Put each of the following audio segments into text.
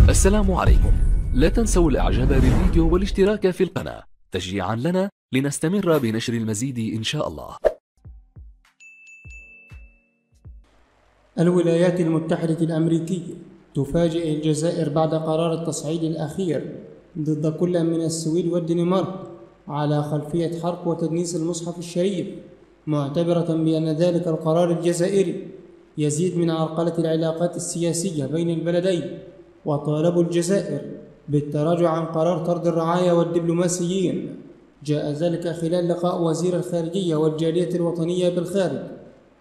السلام عليكم. لا تنسوا الاعجاب بالفيديو والاشتراك في القناة تشجيعا لنا لنستمر بنشر المزيد إن شاء الله. الولايات المتحدة الأمريكية تفاجئ الجزائر بعد قرار التصعيد الأخير ضد كل من السويد والدنمارك على خلفية حرق وتدنيس المصحف الشريف، معتبرة بأن ذلك القرار الجزائري يزيد من عرقلة العلاقات السياسية بين البلدين، وطالبوا الجزائر بالتراجع عن قرار طرد الرعايا والدبلوماسيين. جاء ذلك خلال لقاء وزير الخارجية والجالية الوطنية بالخارج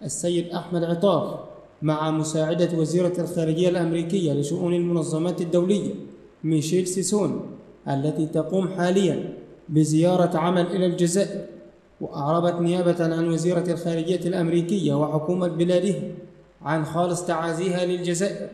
السيد أحمد عطاف مع مساعدة وزيرة الخارجية الأمريكية لشؤون المنظمات الدولية ميشيل سيسون، التي تقوم حاليا بزيارة عمل إلى الجزائر. وأعربت نيابة عن وزيرة الخارجية الأمريكية وحكومة بلاده عن خالص تعازيها للجزائر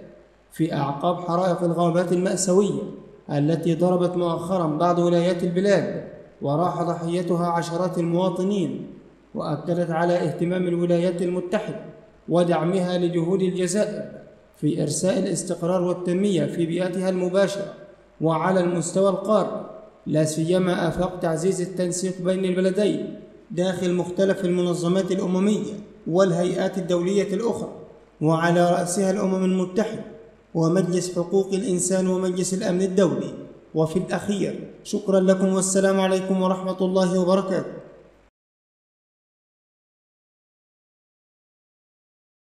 في أعقاب حرائق الغابات المأساوية التي ضربت مؤخرا بعض ولايات البلاد وراح ضحيتها عشرات المواطنين، وأكدت على اهتمام الولايات المتحدة ودعمها لجهود الجزائر في إرساء الاستقرار والتنمية في بيئتها المباشرة وعلى المستوى القاري، لا سيما آفاق تعزيز التنسيق بين البلدين داخل مختلف المنظمات الأممية والهيئات الدولية الأخرى، وعلى رأسها الأمم المتحدة ومجلس حقوق الإنسان ومجلس الأمن الدولي. وفي الأخير شكرا لكم والسلام عليكم ورحمة الله وبركاته.